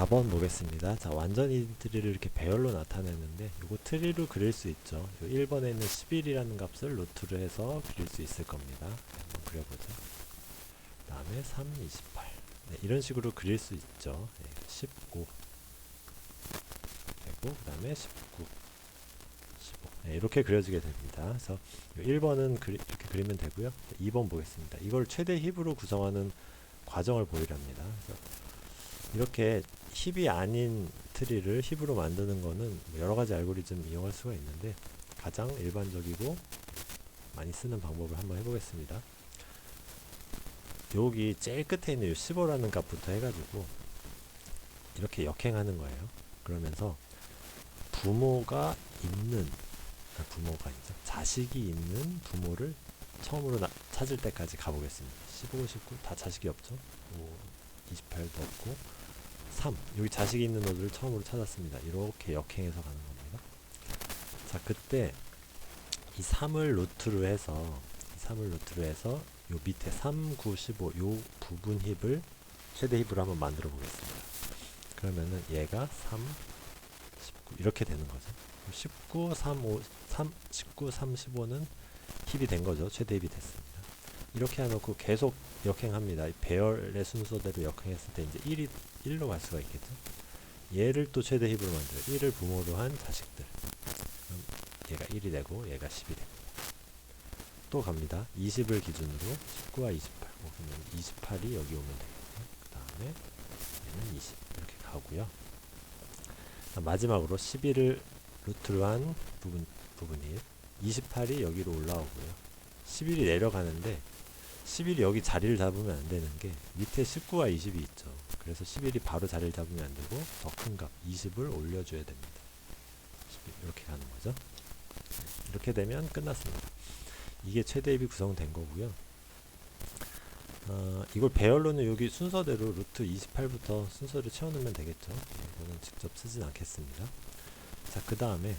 4번 보겠습니다. 자, 완전히 트리를 이렇게 배열로 나타내는데 이거 트리로 그릴 수 있죠. 요 1번에 있는 11이라는 값을 루트로 해서 그릴 수 있을 겁니다. 한번 그려보죠. 그 다음에 3, 28. 네, 이런 식으로 그릴 수 있죠. 네, 19 되고 그 다음에 19, 15. 네, 이렇게 그려지게 됩니다. 그래서 1번은 이렇게 그리면 되고요. 2번 보겠습니다. 이걸 최대 힙으로 구성하는 과정을 보이랍니다. 그래서 이렇게 힙이 아닌 트리를 힙으로 만드는 거는 여러가지 알고리즘 이용할 수가 있는데 가장 일반적이고 많이 쓰는 방법을 한번 해보겠습니다. 여기 제일 끝에 있는 이 15라는 값부터 해가지고 이렇게 역행하는 거예요. 그러면서 부모가 있는 부모가 아니죠. 자식이 있는 부모를 처음으로 찾을 때까지 가보겠습니다. 15, 19 다 자식이 없죠. 5, 28도 없고 3 여기 자식이 있는 노드를 처음으로 찾았습니다. 이렇게 역행해서 가는 겁니다. 자, 그때 이 3을 루트로 해서 요 밑에 3, 9, 15 요 부분 힙을 최대 힙으로 한번 만들어 보겠습니다. 그러면은 얘가 3, 19 이렇게 되는 거죠. 19, 3, 5, 19, 3, 15는 힙이 된 거죠. 최대 힙이 됐습니다. 이렇게 해놓고 계속 역행합니다. 배열의 순서대로 역행했을 때 이제 1로 갈 수가 있겠죠. 얘를 또 최대 힙으로 만들어요. 1을 부모로 한 자식들. 그럼 얘가 1이 되고 얘가 10이 됩니다. 또 갑니다. 20을 기준으로 19와 28. 그러면 28이 여기 오면 되겠죠. 그 다음에 얘는 20 이렇게 가고요. 마지막으로 11을 루트로 한 부분이 28이 여기로 올라오고요. 11이 내려가는데 11이 여기 자리를 잡으면 안 되는 게 밑에 19와 20이 있죠. 그래서 11이 바로 자리를 잡으면 안 되고 더 큰 값 20을 올려줘야 됩니다. 11, 이렇게 가는 거죠. 이렇게 되면 끝났습니다. 이게 최대 힙이 구성된 거고요. 이걸 배열로는 여기 순서대로 루트 28부터 순서를 채워넣으면 되겠죠. 이거는 직접 쓰진 않겠습니다. 자, 그 다음에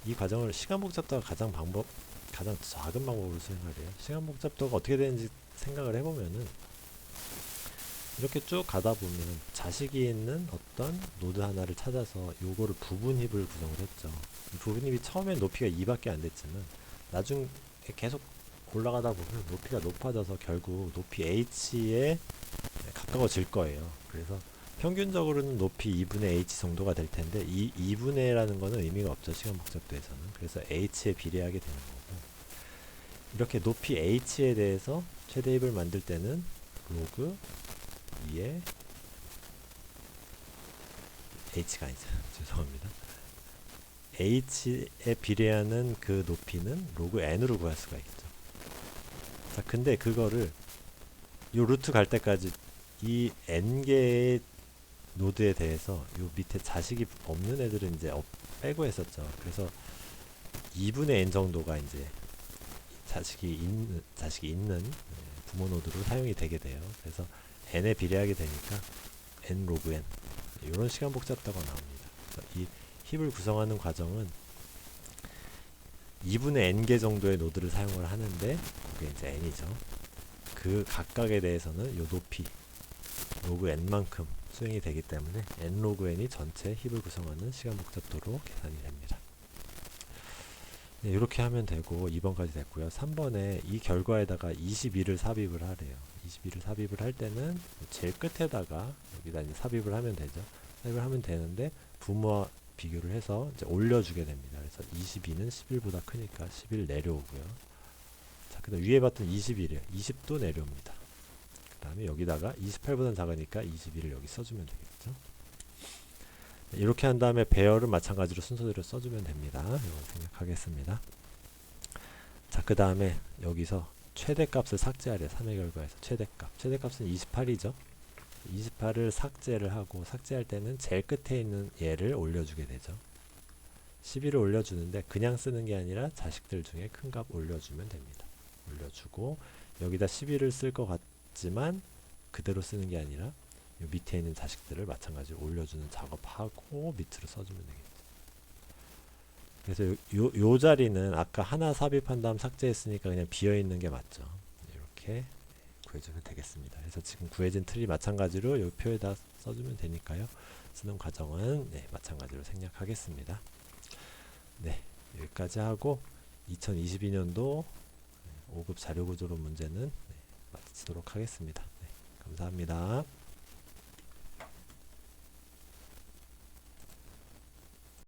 이 과정을 시간 복잡도가 가장 작은 방법으로 수행을 해요. 시간 복잡도가 어떻게 되는지 생각을 해보면은 이렇게 쭉 가다 보면 자식이 있는 어떤 노드 하나를 찾아서 요거를 부분 힙을 구성을 했죠. 이 부분 힙이 처음엔 높이가 2밖에 안 됐지만 나중에 계속 올라가다 보면 높이가 높아져서 결국 높이 h에 가까워질 거예요. 그래서 평균적으로는 높이 2분의 h 정도가 될 텐데 이 2분의 라는 거는 의미가 없죠. 시간 복잡도에서는. 그래서 h에 비례하게 되는 거고 이렇게 높이 h에 대해서 최대 힙을 만들 때는 로그 2에 h가 아니죠. 죄송합니다. h에 비례하는 그 높이는 로그 n으로 구할 수가 있죠. 자, 근데 그거를 요 루트 갈 때까지 이 n개의 노드에 대해서 요 밑에 자식이 없는 애들은 이제 빼고 했었죠. 그래서 2분의 n 정도가 이제 자식이 있는 부모 노드로 사용이 되게 돼요. 그래서 n에 비례하게 되니까 n 로그 n 이런 시간 복잡도가 나옵니다. 이 힙을 구성하는 과정은 2분의 n개 정도의 노드를 사용을 하는데 그게 이제 n이죠. 그 각각에 대해서는 요 높이 로그 n만큼 수행이 되기 때문에 n 로그 n이 전체 힙을 구성하는 시간 복잡도로 계산이 됩니다. 네, 이렇게 하면 되고 2번까지 됐고요. 3번에 이 결과에다가 22를 삽입을 하래요. 22를 삽입을 할 때는 제일 끝에다가 여기다 이제 삽입을 하면 되죠. 삽입을 하면 되는데 부모와 비교를 해서 이제 올려주게 됩니다. 그래서 22는 11보다 크니까 11 내려오고요. 자, 그 다음 위에 봤던 21이에요. 20도 내려옵니다. 그 다음에 여기다가 28보다 작으니까 21을 여기 써주면 되겠죠. 이렇게 한 다음에 배열은 마찬가지로 순서대로 써주면 됩니다. 이거 생각하겠습니다. 자, 그 다음에 여기서 최대값을 삭제하래요. 3의 결과에서 최대값. 최대값은 28이죠. 28을 삭제를 하고 삭제할 때는 제일 끝에 있는 얘를 올려주게 되죠. 11을 올려주는데 그냥 쓰는 게 아니라 자식들 중에 큰 값 올려주면 됩니다. 올려주고 여기다 11을 쓸 것 같지만 그대로 쓰는 게 아니라 요 밑에 있는 자식들을 마찬가지로 올려주는 작업하고 밑으로 써주면 되겠죠. 그래서 요 자리는 아까 하나 삽입한 다음 삭제했으니까 그냥 비어있는 게 맞죠. 이렇게 구해주면 되겠습니다. 그래서 지금 구해진 틀이 마찬가지로 이 표에다 써주면 되니까요. 쓰는 과정은 네, 마찬가지로 생략하겠습니다. 네, 여기까지 하고 2022년도 5급 자료구조론 문제는 네, 마치도록 하겠습니다. 네, 감사합니다.